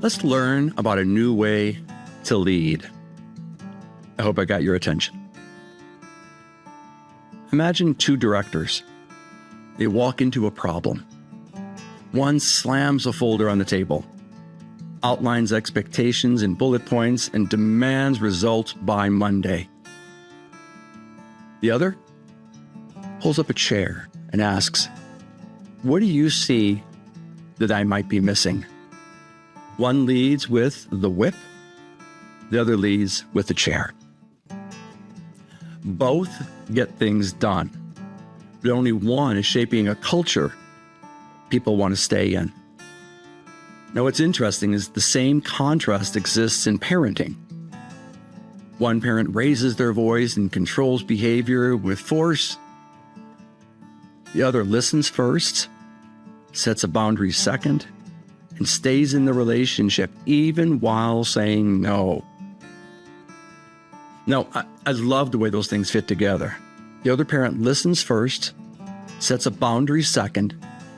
Let's learn about a new way to lead. I hope I got your attention. Imagine two directors. They walk into a problem. One slams a folder on the table, outlines expectations in bullet points, and demands results by Monday. The other pulls up a chair and asks, "What do you see that I might be missing?" One leads with the whip, the other leads with the chair. Both get things done, but only one is shaping a culture people want to stay in. Now, what's interesting is the same contrast exists in parenting. One parent raises their voice and controls behavior with force. The other listens first, sets a boundary second, and stays in the relationship even while saying no. Now, I love the way those things fit together. The other parent listens first, sets a boundary second,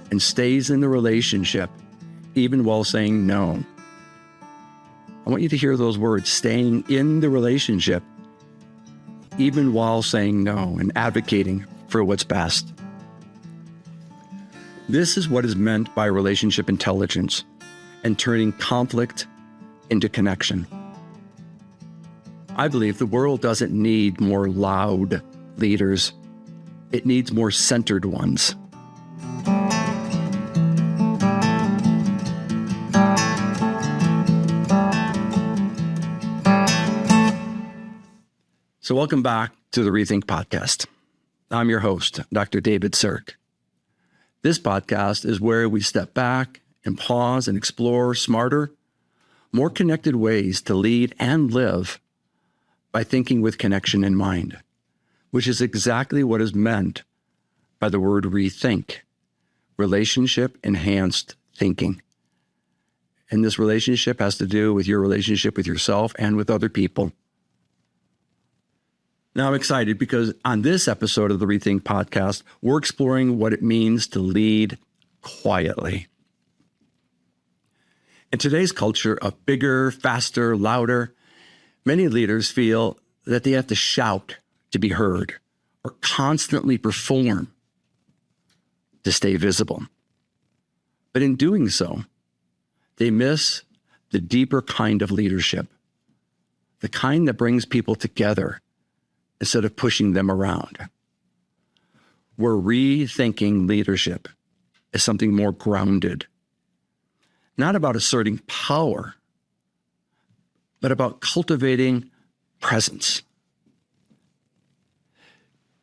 and stays in the relationship even while saying no. I want you to hear those words, staying in the relationship even while saying no and advocating for what's best. This is what is meant by relationship intelligence and turning conflict into connection. I believe the world doesn't need more loud leaders. It needs more centered ones. So welcome back to the Rethink Podcast. I'm your host, Dr. David Zierk. This podcast is where we step back and pause and explore smarter, more connected ways to lead and live by thinking with connection in mind, which is exactly what is meant by the word rethink, relationship-enhanced thinking. And this relationship has to do with your relationship with yourself and with other people. Now I'm excited because on this episode of the Rethink Podcast, we're exploring what it means to lead quietly. In today's culture of bigger, faster, louder, many leaders feel that they have to shout to be heard or constantly perform to stay visible. But in doing so, they miss the deeper kind of leadership, the kind that brings people together instead of pushing them around. We're rethinking leadership as something more grounded, not about asserting power, but about cultivating presence.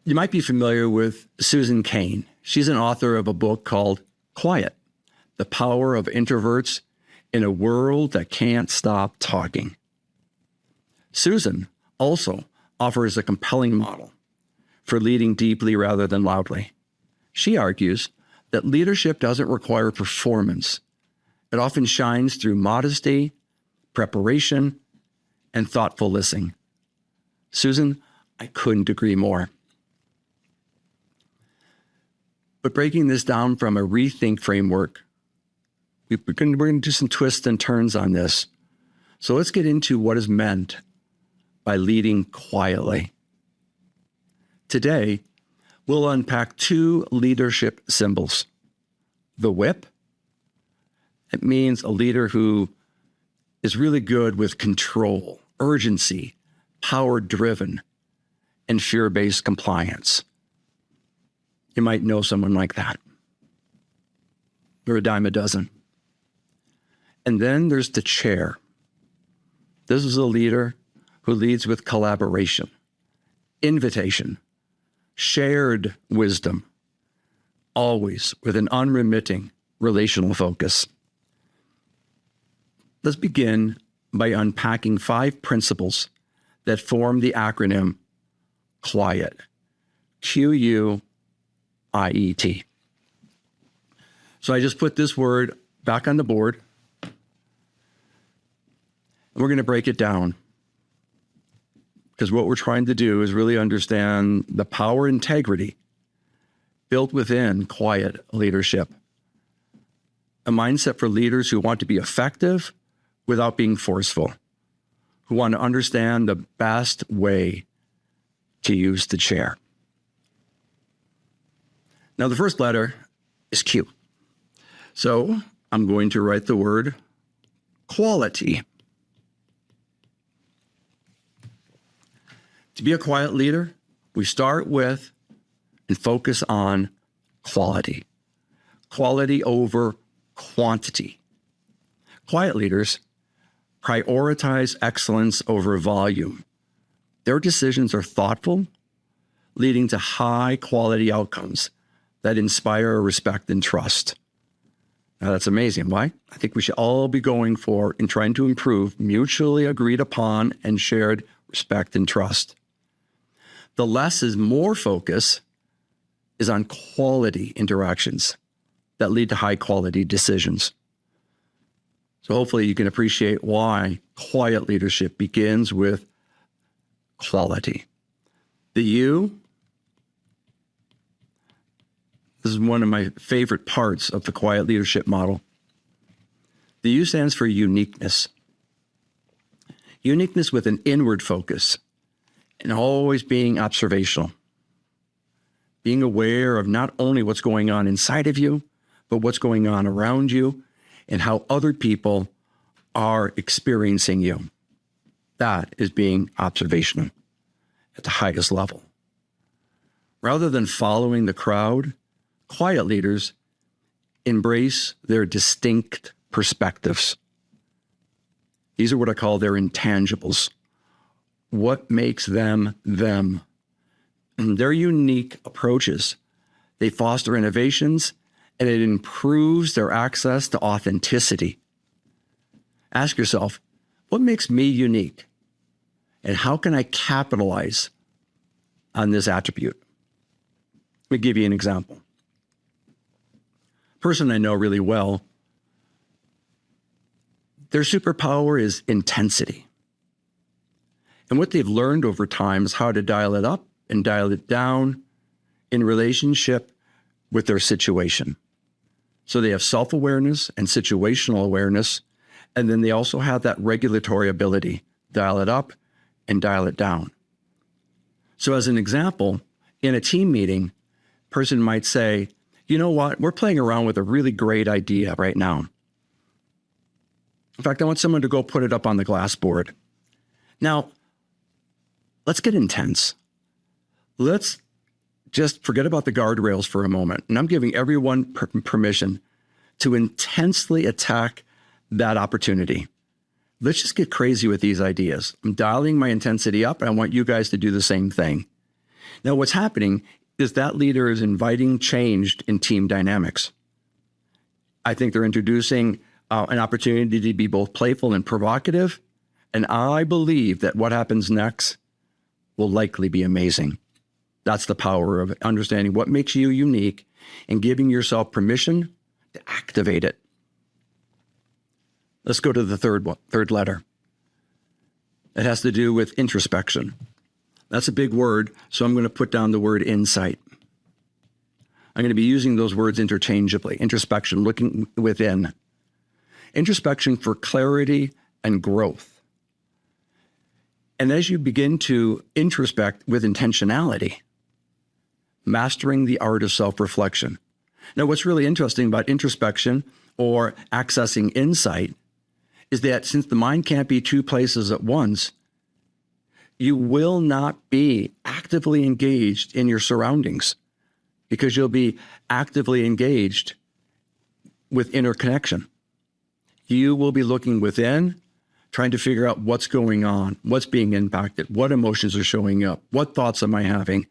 You might be familiar with Susan Cain. She's an author of a book called Q.U.I.E.T, The Power of Introverts in a World That Can't Stop Talking. Susan also offers a compelling model for leading deeply rather than loudly. She argues that leadership doesn't require performance. It often shines through modesty, preparation, and thoughtful listening. Susan, I couldn't agree more. But breaking this down from a rethink framework, we're going to do some twists and turns on this. So let's get into what is meant by leading quietly. Today, we'll unpack two leadership symbols. The whip, it means a leader who is really good with control, urgency, power-driven, and fear-based compliance. You might know someone like that. They're a dime a dozen. And then there's the chair. This is a leader who leads with collaboration, invitation, shared wisdom, always with an unremitting relational focus. Let's begin by unpacking 5 principles that form the acronym Q.U.I.E.T, Q-U-I-E-T. So I just put this word back on the board, and we're going to break it down. Because what we're trying to do is really understand the power integrity built within quiet leadership. A mindset for leaders who want to be effective without being forceful, who want to understand the best way to use the chair. Now, the first letter is Q. So I'm going to write the word quality. To be a quiet leader, we start with and focus on quality. Quality over quantity. Quiet leaders prioritize excellence over volume. Their decisions are thoughtful, leading to high quality outcomes that inspire respect and trust. Now that's amazing. Why? I think we should all be going for and trying to improve mutually agreed upon and shared respect and trust. The less is more focus is on quality interactions that lead to high quality decisions. So hopefully you can appreciate why quiet leadership begins with quality. The U, this is one of my favorite parts of the quiet leadership model. The U stands for uniqueness. Uniqueness with an inward focus and always being observational. Being aware of not only what's going on inside of you, but what's going on around you and how other people are experiencing you. That is being observational at the highest level. Rather than following the crowd, quiet leaders embrace their distinct perspectives. These are what I call their intangibles. What makes them them? And their unique approaches, they foster innovations and it improves their access to authenticity. Ask yourself, what makes me unique? And how can I capitalize on this attribute? Let me give you an example. A person I know really well, their superpower is intensity. And what they've learned over time is how to dial it up and dial it down in relationship with their situation. So they have self-awareness and situational awareness, and then they also have that regulatory ability, dial it up and dial it down. So as an example, in a team meeting, a person might say, you know what, we're playing around with a really great idea right now. In fact, I want someone to go put it up on the glass board. Now, let's get intense. Let's just forget about the guardrails for a moment. And I'm giving everyone permission to intensely attack that opportunity. Let's just get crazy with these ideas. I'm dialing my intensity up, and I want you guys to do the same thing. Now, what's happening is that leader is inviting change in team dynamics. I think they're introducing an opportunity to be both playful and provocative. And I believe that what happens next will likely be amazing. That's the power of understanding what makes you unique and giving yourself permission to activate it. Let's go to the third letter. It has to do with introspection. That's a big word, so I'm going to put down the word insight. I'm going to be using those words interchangeably. Introspection, looking within. Introspection for clarity and growth. And as you begin to introspect with intentionality, mastering the art of self-reflection. Now, what's really interesting about introspection or accessing insight is that since the mind can't be two places at once, you will not be actively engaged in your surroundings because you'll be actively engaged with interconnection. You will be looking within, trying to figure out what's going on, what's being impacted, what emotions are showing up, what thoughts am I having?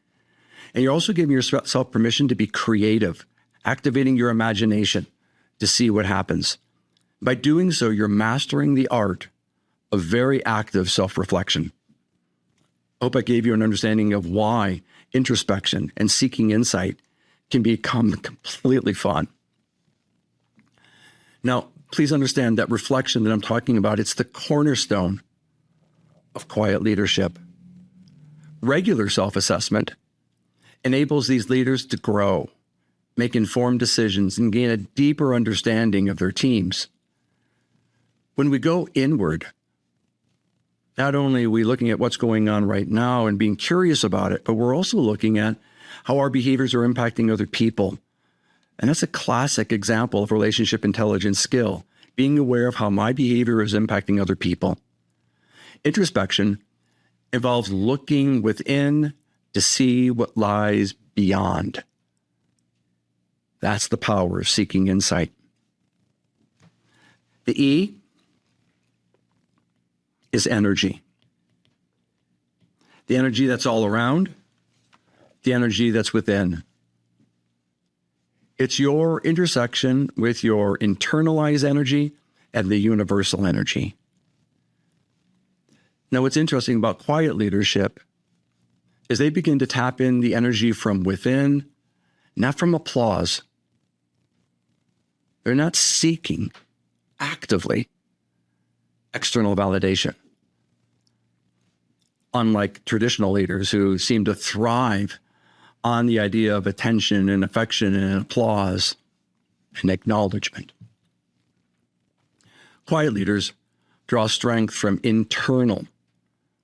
And you're also giving yourself permission to be creative, activating your imagination to see what happens. By doing so, you're mastering the art of very active self-reflection. I hope I gave you an understanding of why introspection and seeking insight can become completely fun. Now, please understand that reflection that I'm talking about, it's the cornerstone of quiet leadership. Regular self-assessment enables these leaders to grow, make informed decisions, and gain a deeper understanding of their teams. When we go inward, not only are we looking at what's going on right now and being curious about it, but we're also looking at how our behaviors are impacting other people. And that's a classic example of relationship intelligence skill, being aware of how my behavior is impacting other people. Introspection involves looking within to see what lies beyond. That's the power of seeking insight. The E is energy. The energy that's all around, the energy that's within. It's your intersection with your internalized energy and the universal energy. Now, what's interesting about quiet leadership is they begin to tap in the energy from within, not from applause. They're not seeking actively external validation. Unlike traditional leaders who seem to thrive on the idea of attention and affection and applause and acknowledgement. Quiet leaders draw strength from internal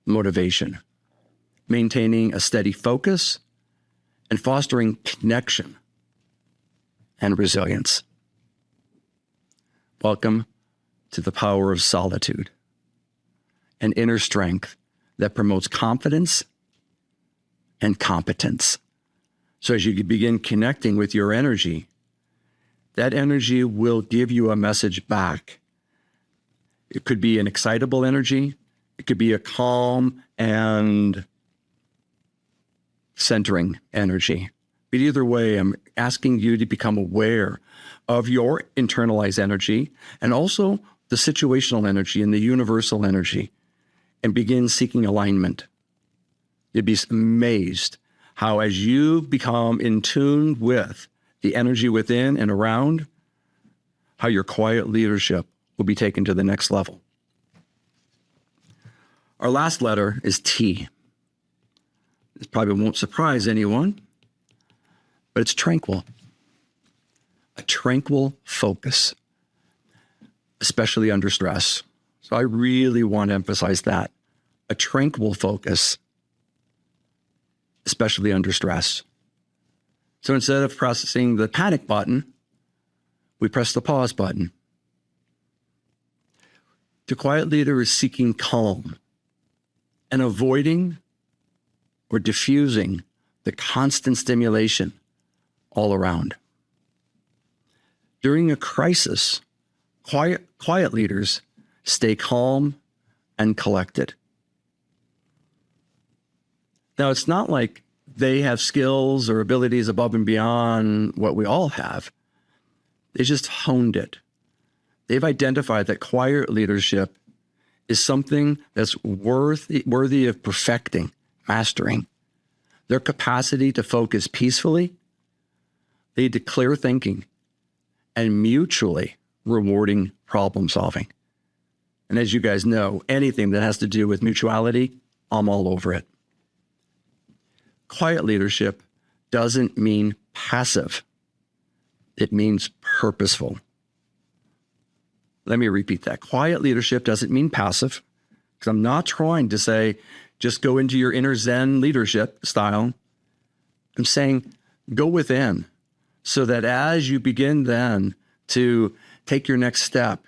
motivation, maintaining a steady focus and fostering connection and resilience. Welcome to the power of solitude, an inner strength that promotes confidence and competence. So as you begin connecting with your energy, that energy will give you a message back. It could be an excitable energy. It could be a calm and centering energy. But either way, I'm asking you to become aware of your internalized energy and also the situational energy and the universal energy, and begin seeking alignment. You'd be amazed how, as you become in tune with the energy within and around, how your quiet leadership will be taken to the next level. Our last letter is T. This probably won't surprise anyone, but it's tranquil. A tranquil focus, especially under stress. So I really want to emphasize that. A tranquil focus, especially under stress. So instead of pressing the panic button, we press the pause button. The quiet leader is seeking calm and avoiding or diffusing the constant stimulation all around. During a crisis, quiet leaders stay calm and collected. Now, it's not like they have skills or abilities above and beyond what we all have. They just honed it. They've identified that quiet leadership is something that's worthy of perfecting, mastering. Their capacity to focus peacefully lead to clear thinking and mutually rewarding problem solving. And as you guys know, anything that has to do with mutuality, I'm all over it. Quiet leadership doesn't mean passive. It means purposeful. Let me repeat that. Quiet leadership doesn't mean passive, because I'm not trying to say, just go into your inner Zen leadership style. I'm saying go within, so that as you begin then to take your next step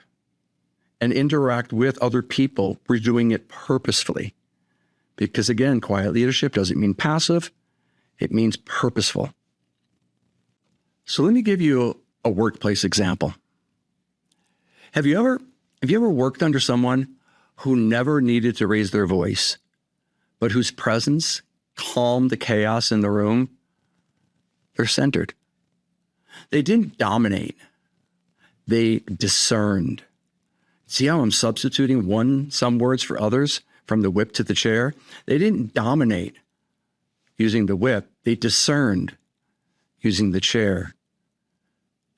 and interact with other people, we're doing it purposefully. Because again, quiet leadership doesn't mean passive, it means purposeful. So let me give you a workplace example. Have you ever worked under someone who never needed to raise their voice, but whose presence calmed the chaos in the room? They're centered. They didn't dominate. They discerned. See how I'm substituting some words for others, from the whip to the chair? They didn't dominate using the whip. They discerned using the chair.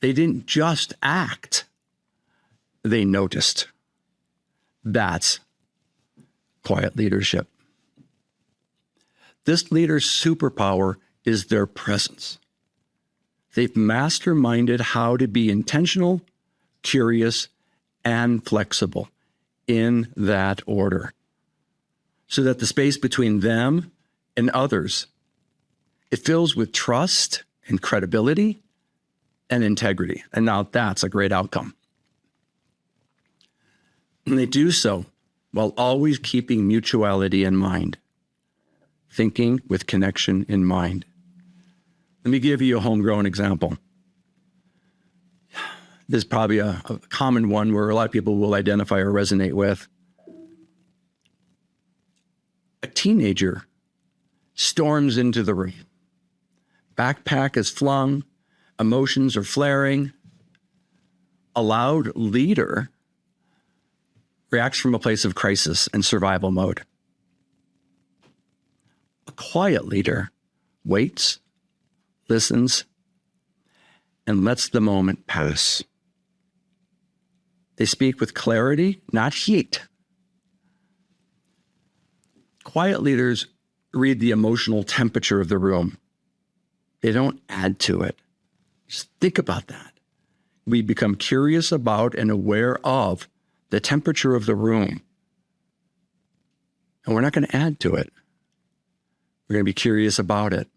They didn't just act. They noticed. That's quiet leadership. This leader's superpower is their presence. They've masterminded how to be intentional, curious, and flexible in that order so that the space between them and others, it fills with trust and credibility and integrity. And now that's a great outcome. And they do so while always keeping mutuality in mind, thinking with connection in mind. Let me give you a homegrown example. This is probably a common one where a lot of people will identify or resonate with. A teenager storms into the room. Backpack is flung, emotions are flaring. A loud leader reacts from a place of crisis and survival mode. A quiet leader waits, listens, and lets the moment pass. They speak with clarity, not heat. Quiet leaders read the emotional temperature of the room. They don't add to it. Just think about that. We become curious about and aware of the temperature of the room. And we're not going to add to it. We're going to be curious about it.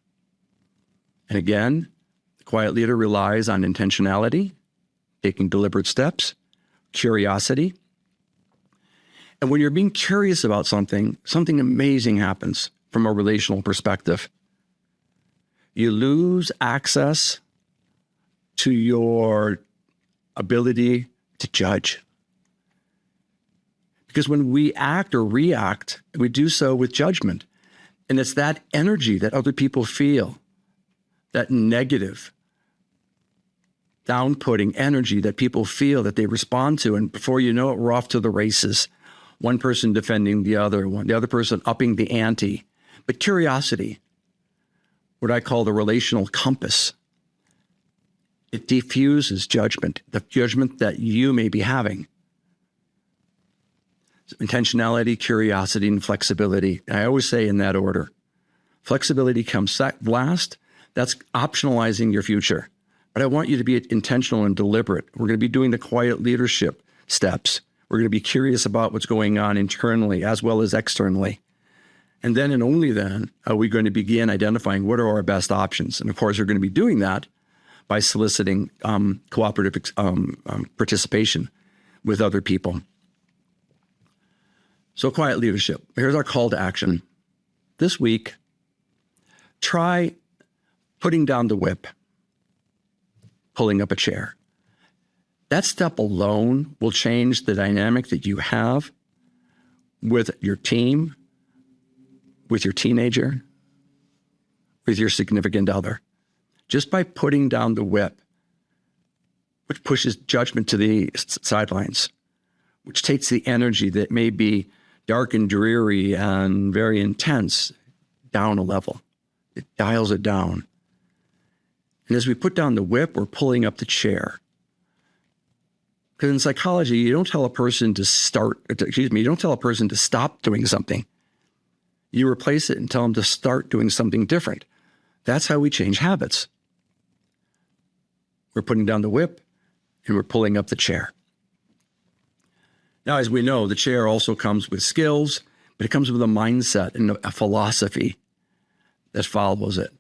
And again, the quiet leader relies on intentionality, taking deliberate steps, curiosity. And when you're being curious about something, something amazing happens from a relational perspective. You lose access to your ability to judge. Because when we act or react, we do so with judgment. And it's that energy that other people feel, that negative, down-putting energy that people feel that they respond to. And before you know it, we're off to the races. One person defending the other person upping the ante. But curiosity, what I call the relational compass, it diffuses judgment, the judgment that you may be having. So intentionality, curiosity, and flexibility. And I always say in that order. Flexibility comes last. That's optionalizing your future. But I want you to be intentional and deliberate. We're going to be doing the quiet leadership steps. We're going to be curious about what's going on internally as well as externally. And then and only then are we going to begin identifying what are our best options. And of course, we're going to be doing that by soliciting cooperative participation with other people. So quiet leadership. Here's our call to action. This week, try putting down the whip, pulling up a chair. That step alone will change the dynamic that you have with your team, with your teenager, with your significant other. Just by putting down the whip, which pushes judgment to the sidelines, which takes the energy that may be dark and dreary and very intense down a level. It dials it down. And as we put down the whip, we're pulling up the chair. Because in psychology, you don't tell a person to stop doing something. You replace it and tell them to start doing something different. That's how we change habits. We're putting down the whip and we're pulling up the chair. Now, as we know, the chair also comes with skills, but it comes with a mindset and a philosophy that follows it.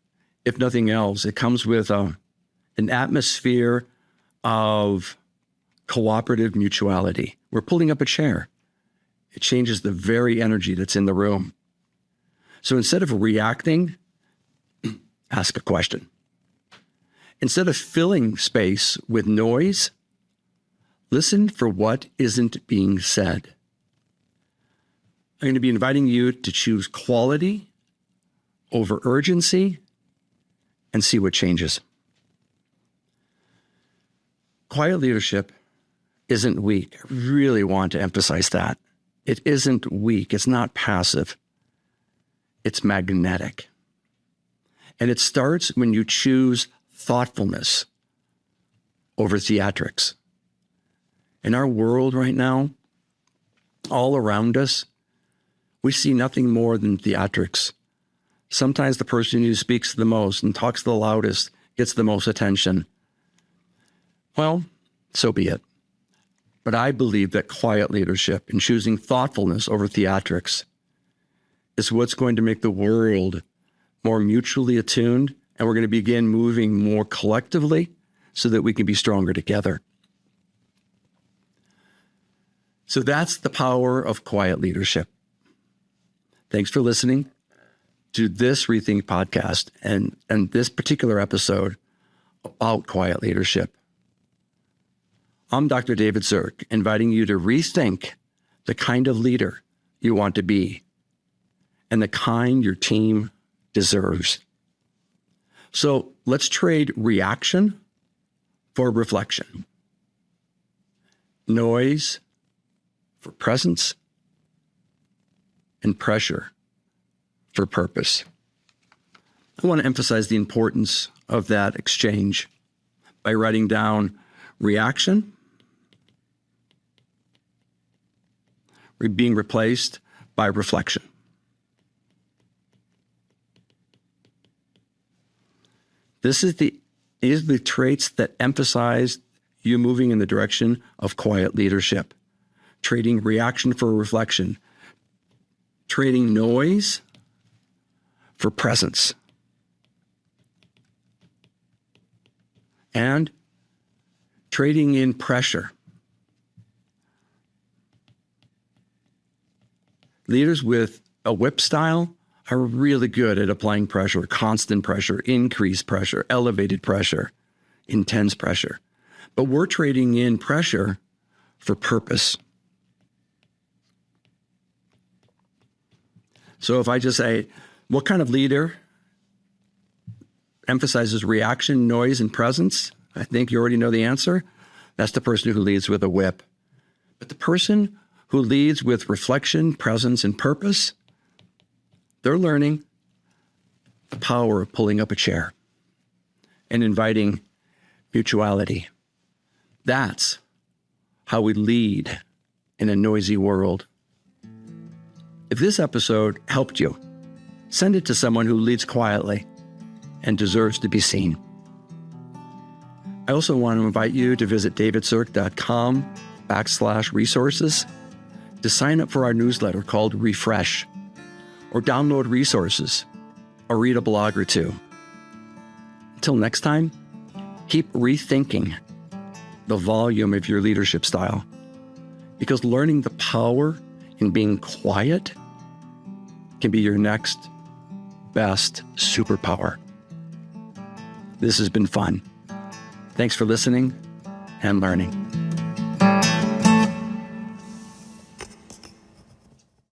If nothing else, it comes with an atmosphere of cooperative mutuality. We're pulling up a chair. It changes the very energy that's in the room. So instead of reacting, ask a question. Instead of filling space with noise, listen for what isn't being said. I'm going to be inviting you to choose quality over urgency and see what changes. Quiet leadership isn't weak. I really want to emphasize that. It isn't weak. It's not passive. It's magnetic. And it starts when you choose thoughtfulness over theatrics. In our world right now, all around us, we see nothing more than theatrics. Sometimes the person who speaks the most and talks the loudest gets the most attention. Well, so be it. But I believe that quiet leadership and choosing thoughtfulness over theatrics is what's going to make the world more mutually attuned, and we're going to begin moving more collectively so that we can be stronger together. So that's the power of quiet leadership. Thanks for listening to this Rethink podcast and this particular episode about quiet leadership. I'm Dr. David Zierk, inviting you to rethink the kind of leader you want to be and the kind your team deserves. So let's trade reaction for reflection, noise for presence, and pressure for purpose. I want to emphasize the importance of that exchange by writing down reaction being replaced by reflection. These are the traits that emphasize you moving in the direction of quiet leadership. Trading reaction for reflection. Trading noise for presence. And trading in pressure. Leaders with a whip style are really good at applying pressure, constant pressure, increased pressure, elevated pressure, intense pressure. But we're trading in pressure for purpose. So if I just say, what kind of leader emphasizes reaction, noise, and presence? I think you already know the answer. That's the person who leads with a whip. But the person who leads with reflection, presence, and purpose, they're learning the power of pulling up a chair and inviting mutuality. That's how we lead in a noisy world. If this episode helped you, send it to someone who leads quietly and deserves to be seen. I also want to invite you to visit davidzierk.com/resources to sign up for our newsletter called Refresh, or download resources, or read a blog or two. Until next time, keep rethinking the volume of your leadership style, because learning the power in being quiet can be your next best superpower. This has been fun. Thanks for listening and learning.